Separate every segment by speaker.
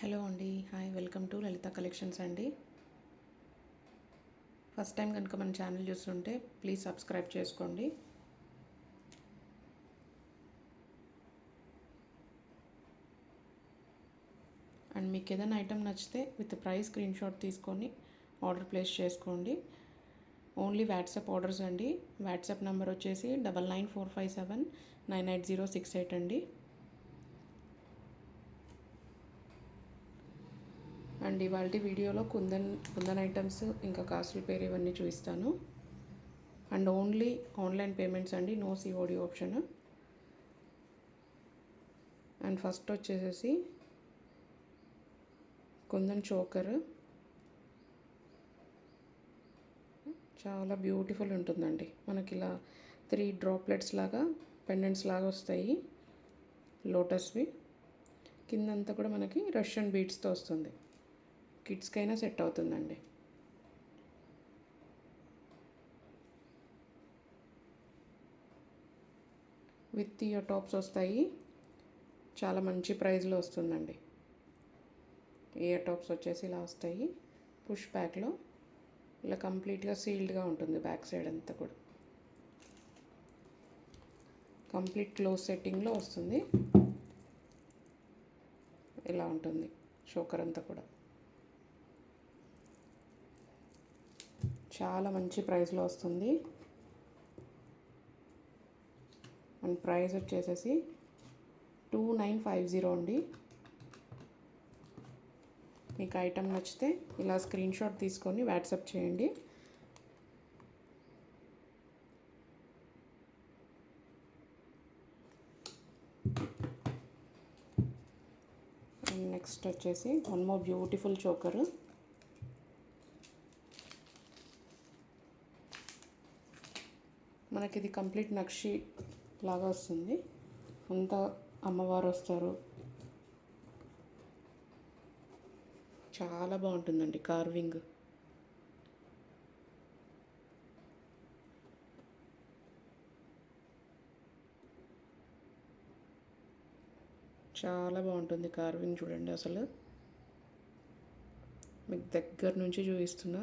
Speaker 1: Hello అండి, hi, welcome to Lalitha collections అండి. First time కనుక మన ఛానల్ చూస్తుంటే ప్లీజ్ సబ్స్క్రైబ్ చేసుకోండి. అండ్ మీకు ఏదైనా ఐటెం నచ్చితే విత్ ప్రైస్ స్క్రీన్ షాట్ తీసుకొని ఆర్డర్ ప్లేస్ చేసుకోండి. ఓన్లీ వాట్సాప్ ఆర్డర్స్ అండి. వాట్సాప్ నెంబర్ వచ్చేసి 9945798068 అండి. అండ్ ఇవాళ వీడియోలో కుందన్ ఐటమ్స్ ఇంకా కాస్ట్ల పేరు ఇవన్నీ చూపిస్తాను. అండ్ ఓన్లీ ఆన్లైన్ పేమెంట్స్ అండి, no COD option. And first వచ్చేసేసి కుందన్ చోకర్, చాలా బ్యూటిఫుల్ ఉంటుందండి. మనకి ఇలా 3 డ్రాప్లెట్స్ లాగా పెండెంట్స్ లాగా వస్తాయి లోటస్వి. కిందంతా కూడా మనకి రష్యన్ బీడ్స్తో వస్తుంది. కిడ్స్కైనా సెట్ అవుతుందండి. విత్ ఇయర్ టాప్స్ వస్తాయి. చాలా మంచి ప్రైస్లో వస్తుందండి. ఇయర్ టాప్స్ వచ్చేసి ఇలా వస్తాయి. పుష్ బ్యాక్లో ఇలా కంప్లీట్గా సీల్డ్గా ఉంటుంది. బ్యాక్ సైడ్ అంతా కూడా కంప్లీట్ క్లోజ్ సెట్టింగ్లో వస్తుంది. ఇలా ఉంటుంది చోకర్ అంతా కూడా. చాలా మంచి ప్రైస్లో వస్తుంది. అండ్ ప్రైస్ వచ్చేసేసి 2950 అండి. మీకు ఐటెం నచ్చితే ఇలా స్క్రీన్ షాట్ తీసుకొని వాట్సాప్ చేయండి. అండ్ నెక్స్ట్ వచ్చేసి వన్ మోర్ బ్యూటిఫుల్ చోకర్. మనకి ఇది కంప్లీట్ నక్షి లాగా వస్తుంది. అంతా అమ్మవారు వస్తారు. చాలా బాగుంటుందండి కార్వింగ్. చాలా బాగుంటుంది కార్వింగ్. చూడండి, అసలు మీకు దగ్గర నుంచి చూపిస్తున్నా.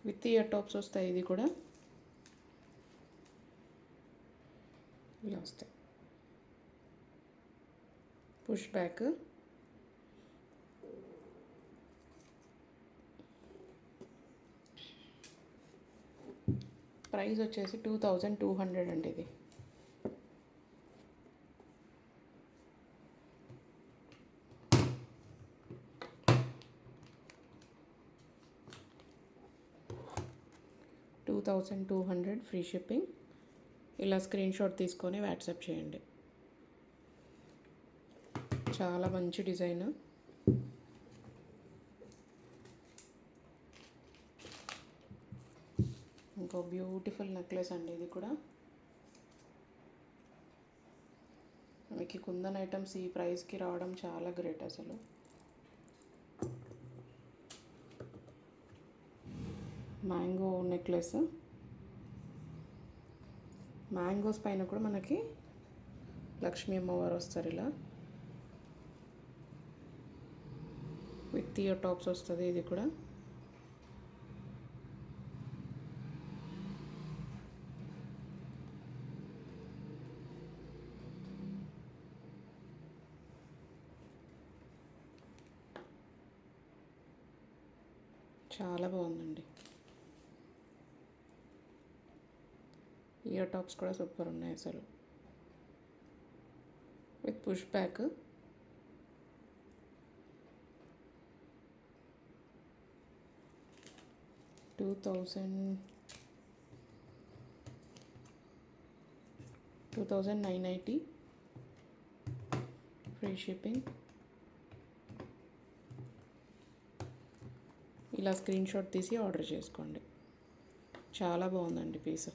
Speaker 1: విత్ ఇయర్ టాప్స్ వస్తాయి. ఇది కూడా ఇలా వస్తాయి. Push back. ప్రైస్ వచ్చేసి 2200 అండి. ఇది $2200 ఫ్రీ షిప్పింగ్. ఇలా స్క్రీన్ షాట్ తీసుకొని వాట్సాప్ చేయండి. చాలా మంచి డిజైన్. ఇంకో బ్యూటిఫుల్ నెక్లెస్ అండి. ఇది కూడా మీకు కుందన్ ఐటమ్స్ ఈ ప్రైస్కి రావడం చాలా గ్రేట్ అసలు. Mango necklace. మ్యాంగోస్ పైన కూడా మనకి లక్ష్మీ అమ్మవారు వస్తారు. ఇలా విత్ ఇయర్ టాప్స్ వస్తుంది. ఇది కూడా చాలా బాగుందండి. ఇయర్ టాప్స్ కూడా సూపర్ ఉన్నాయి అసలు. With push back. $2980 free shipping. ఇలా స్క్రీన్ షాట్ తీసి ఆర్డర్ చేసుకోండి. చాలా బాగుందండి పీస్.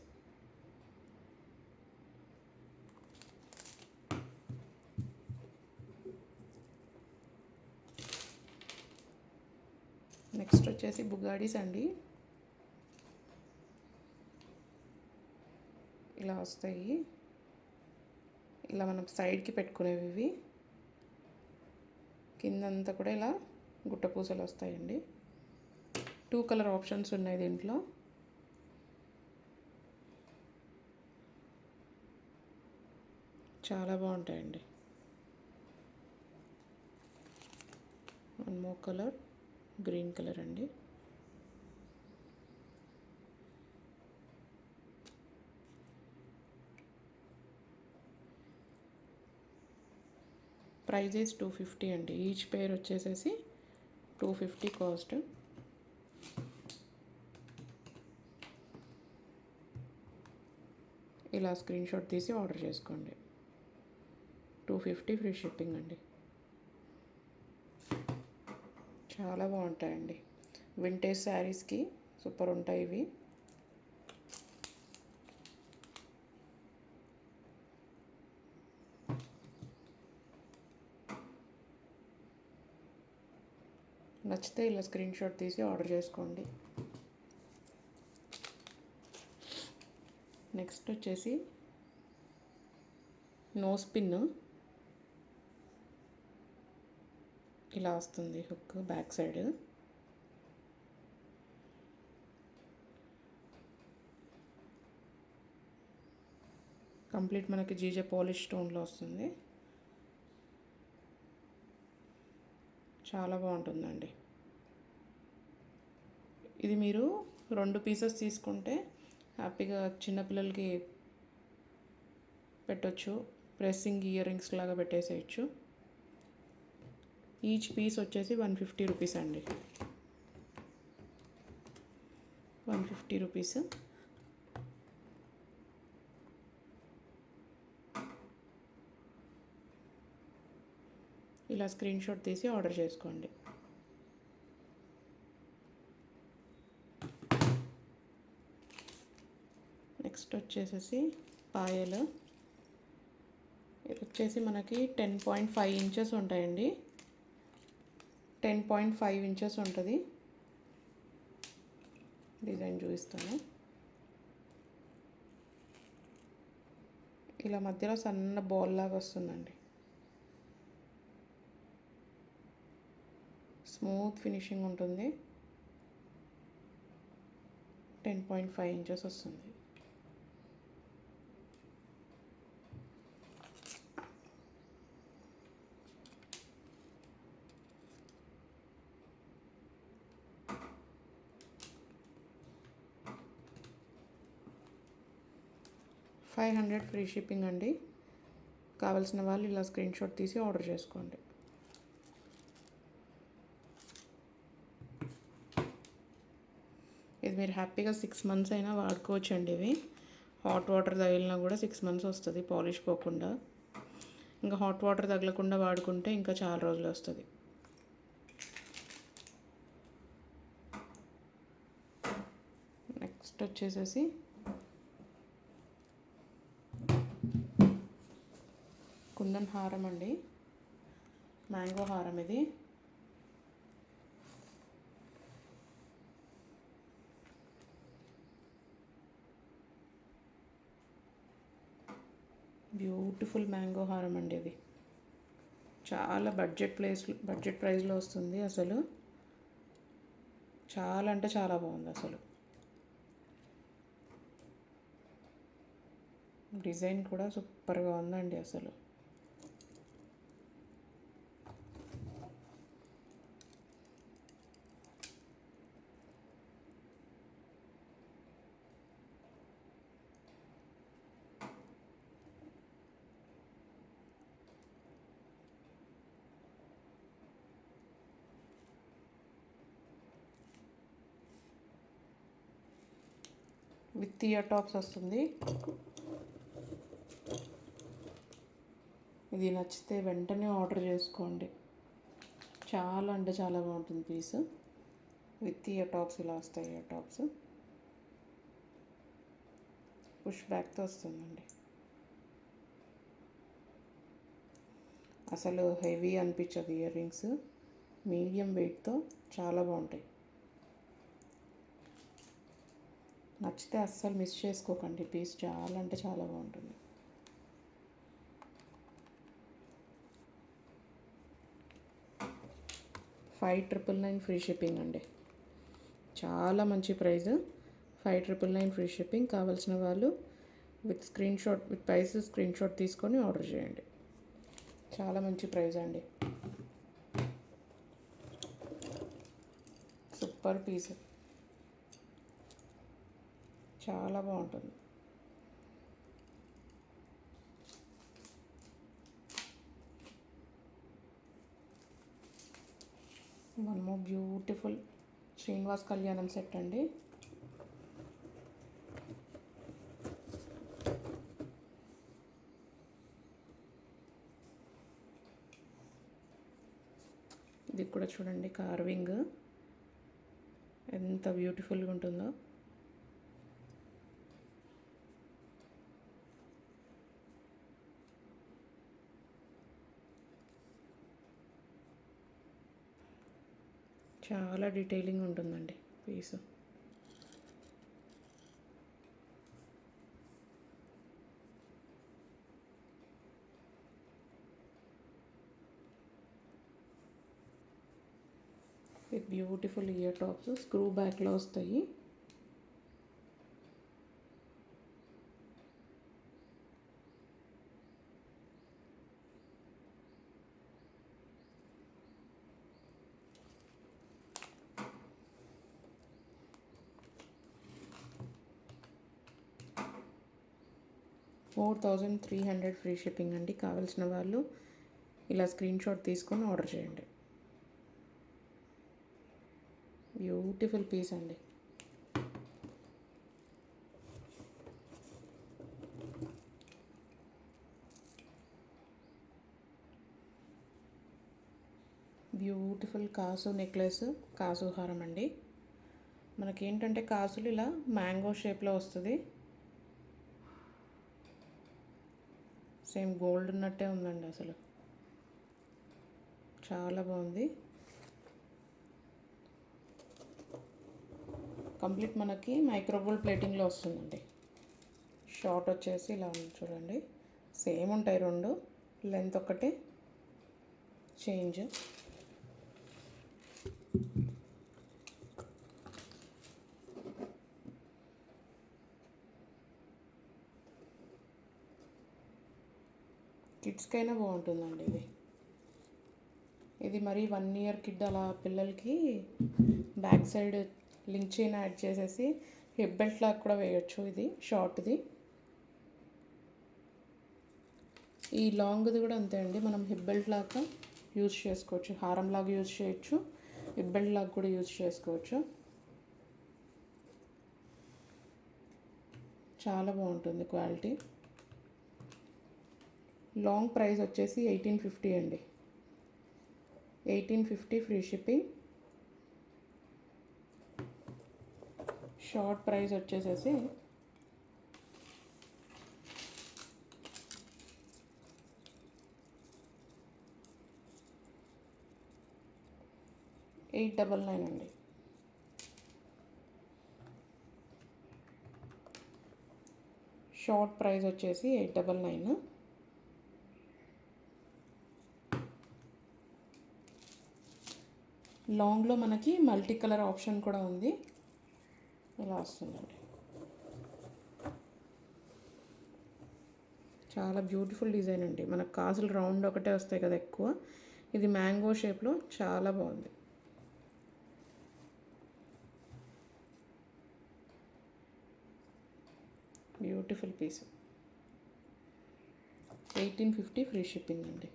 Speaker 1: నెక్స్ట్ వచ్చేసి బుగాడీస్ అండి. ఇలా వస్తాయి. ఇలా మనం సైడ్కి పెట్టుకునేవి ఇవి. కిందంతా కూడా ఇలా గుట్ట పూసలు వస్తాయండి. 2 కలర్ ఆప్షన్స్ ఉన్నాయి దీంట్లో. చాలా బాగుంటాయండి. 1 మోర్ కలర్, గ్రీన్ కలర్ అండి. ప్రైజెస్ 250 అండి. ఈచ్ పేర్ వచ్చేసేసి 250 కాస్ట్. ఇలా స్క్రీన్ షాట్ తీసి ఆర్డర్ చేసుకోండి. 250 ఫ్రీ షిప్పింగ్ అండి. చాలా బాగుంటాయండి. వింటేజ్ శారీస్కి సూపర్ ఉంటాయి ఇవి. నచ్చితే ఇలా స్క్రీన్ షాట్ తీసి ఆర్డర్ చేసుకోండి. నెక్స్ట్ వచ్చేసి నోస్ పిన్ ఇలా వస్తుంది. Hook back side. కంప్లీట్ మనకి జీజే పాలిష్ స్టోన్లో వస్తుంది. చాలా బాగుంటుందండి. ఇది మీరు 2 పీసెస్ తీసుకుంటే హ్యాపీగా చిన్నపిల్లలకి పెట్టొచ్చు. ప్రెస్సింగ్ ఇయర్ రింగ్స్ లాగా పెట్టేసేయచ్చు. ఈచ్ పీస్ వచ్చేసి 150 రూపీస్ అండి. 150 రూపీస్. ఇలా స్క్రీన్ షాట్ తీసి ఆర్డర్ చేసుకోండి. నెక్స్ట్ వచ్చేసేసి పాయలు. ఇది వచ్చేసి మనకి 10.5 ఇంచెస్ ఉంటాయండి. 10.5 ఇంచెస్ ఉంటుంది. డిజైన్ చూపిస్తాను. ఇలా మధ్యలో సన్న బాల్ లాగా వస్తుందండి. స్మూత్ ఫినిషింగ్ ఉంటుంది. 10.5 ఇంచెస్ వస్తుంది. $500 ఫ్రీ షిప్పింగ్ అండి. కావాల్సిన వాళ్ళు ఇలా స్క్రీన్ షాట్ తీసి ఆర్డర్ చేసుకోండి. ఇది మీరు హ్యాపీగా 6 మంత్స్ అయినా వాడుకోవచ్చు అండి. ఇవి హాట్ వాటర్ తగిలినా కూడా 6 మంత్స్ వస్తుంది పాలిష్ పోకుండా. ఇంకా హాట్ వాటర్ తగలకుండా వాడుకుంటే ఇంకా చాలా రోజులు వస్తుంది. నెక్స్ట్ వచ్చేసేసి కుందన్ హారం అండి. మ్యాంగో హారం ఇది. బ్యూటిఫుల్ మ్యాంగో హారం అండి ఇది. చాలా బడ్జెట్ ప్రైస్లో వస్తుంది. అసలు చాలా అంటే చాలా బాగుంది. అసలు డిజైన్ కూడా సూపర్గా ఉందండి. అసలు విత్ ఇయర్ టాప్స్ వస్తుంది. ఇది నచ్చితే వెంటనే ఆర్డర్ చేసుకోండి. చాలా అంటే చాలా బాగుంటుంది పీస్. విత్ ఇయర్ టాప్స్ ఇలా వస్తాయి. ఇయర్ టాప్స్ పుష్ బ్యాక్తో వస్తుందండి. అసలు హెవీ అనిపించదు. ఇయర్ రింగ్స్ మీడియం వెయిట్తో చాలా బాగుంటాయి. నచ్చితే అస్సలు మిస్ చేసుకోకండి. పీస్ చాలా అంటే చాలా బాగుంటుంది. 5,999 ఫ్రీ షిప్పింగ్ అండి. చాలా మంచి ప్రైస్. 5,999 free shipping. కావాల్సిన వాళ్ళు విత్ ప్రైస్ స్క్రీన్ షాట్ తీసుకొని ఆర్డర్ చేయండి. చాలా మంచి ప్రైస్ అండి. సూపర్ పీస్, చాలా బాగుంటుంది. వన్ మోర్ బ్యూటిఫుల్ శ్రీనివాస్ కళ్యాణం సెట్ అండి. ఇది కూడా చూడండి, కార్వింగ్ ఎంత బ్యూటిఫుల్గా ఉంటుందో. చాలా డీటెయిలింగ్ ఉంటుందండి piece. With beautiful ear tops screw బ్యాక్లో వస్తాయి. $4,300 ఫ్రీ షిప్పింగ్ అండి. కావాల్సిన వాళ్ళు ఇలా స్క్రీన్ షాట్ తీసుకొని ఆర్డర్ చేయండి. బ్యూటిఫుల్ పీస్ అండి. బ్యూటిఫుల్ కాసు నెక్లెస్, కాసు హారం అండి. మనకేంటంటే కాసులు ఇలా మ్యాంగో షేప్లో వస్తుంది. సేమ్ గోల్డ్ ఉన్నట్టే ఉందండి, అసలు చాలా బాగుంది. కంప్లీట్ మనకి మైక్రోగోల్డ్ ప్లేటింగ్లో వస్తుందండి. షార్ట్ వచ్చేసి ఇలా ఉంది చూడండి, సేమ్ ఉంటాయి రెండు, లెంత్ ఒకటే చేంజ్. కిడ్స్కైనా బాగుంటుందండి ఇది. ఇది మరి 1 year కిడ్ అలా పిల్లలకి back side link chain add చేసేసి హిప్ బెల్ట్ లాగా కూడా వేయచ్చు. ఇది షార్ట్ది. ఈ లాంగ్ది కూడా అంతే అండి, మనం హిప్ బెల్ట్ లాగా యూజ్ చేసుకోవచ్చు, హారం లాగా యూజ్ చేయొచ్చు, హిప్ బెల్ట్ లాగా కూడా యూజ్ చేసుకోవచ్చు. చాలా బాగుంటుంది క్వాలిటీ. లాంగ్ ప్రైస్ వచ్చేసి 1850 అండి. 1850 ఫ్రీ షిప్పింగ్. షార్ట్ ప్రైస్ వచ్చేసేసి $899 అండి. షార్ట్ ప్రైస్ వచ్చేసి $899. లాంగ్లో మనకి మల్టీ కలర్ ఆప్షన్ కూడా ఉంది. ఇలా వస్తుందండి. చాలా బ్యూటిఫుల్ డిజైన్ అండి. మనకు కాసులు రౌండ్ ఒకటే వస్తాయి కదా ఎక్కువ, ఇది మ్యాంగో షేప్లో చాలా బాగుంది. Beautiful piece. 1850 ఫ్రీ షిప్పింగ్ అండి.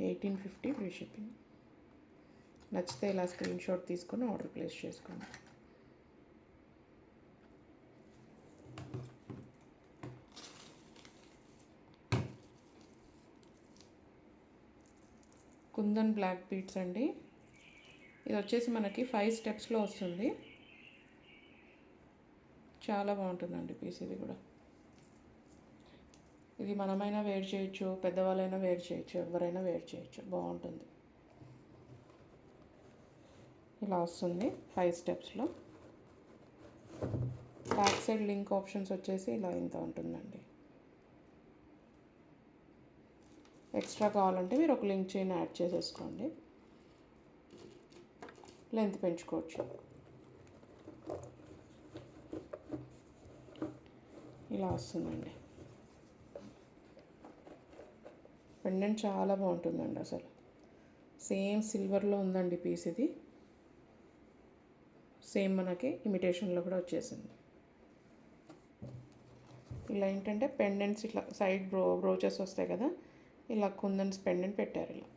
Speaker 1: 1850 ఫ్రీ షిప్పింగ్. నచ్చితే ఇలా స్క్రీన్ షాట్ తీసుకొని ఆర్డర్ ప్లేస్ చేసుకోండి. కుందన్ బ్లాక్ బీట్స్ అండి. ఇది వచ్చేసి మనకి 5 స్టెప్స్లో వస్తుంది. చాలా బాగుంటుందండి పీస్. ఇది కూడా, ఇది మనమైనా వేర్ చేయొచ్చు, పెద్దవాళ్ళైనా వేర్ చేయొచ్చు, ఎవరైనా వేర్ చేయొచ్చు, బాగుంటుంది. ఇలా వస్తుంది 5 స్టెప్స్లో. బ్యాక్ సైడ్ లింక్ ఆప్షన్స్ వచ్చేసి ఇలా ఇంత ఉంటుందండి. ఎక్స్ట్రా కావాలంటే మీరు ఒక లింక్ చైన్ యాడ్ చేసేసుకోండి. లెంత్ పెంచుకోవచ్చు. ఇలా వస్తుందండి. పెండెంట్ చాలా బాగుంటుందండి అసలు. సేమ్ సిల్వర్లో ఉందండి పీస్ ఇది. సేమ్ మనకి ఇమిటేషన్లో కూడా వచ్చేసింది. ఇలా ఏంటంటే పెండెంట్స్ ఇట్లా సైడ్ బ్రోచెస్ వస్తాయి కదా, ఇలా కుందన్స్ పెండెంట్ పెట్టారు ఇలా.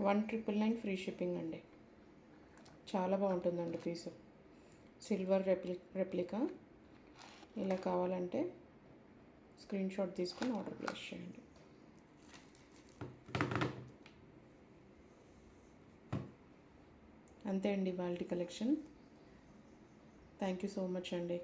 Speaker 1: $1,999 ఫ్రీ షిప్పింగ్ అండి. చాలా బాగుంటుందండి పీసు. Silver replica. ఇలా కావాలంటే స్క్రీన్ షాట్ తీసుకొని ఆర్డర్ ప్లేస్ చేయండి. అంతే అండి వాళ్ళ collection. Thank you so much అండి.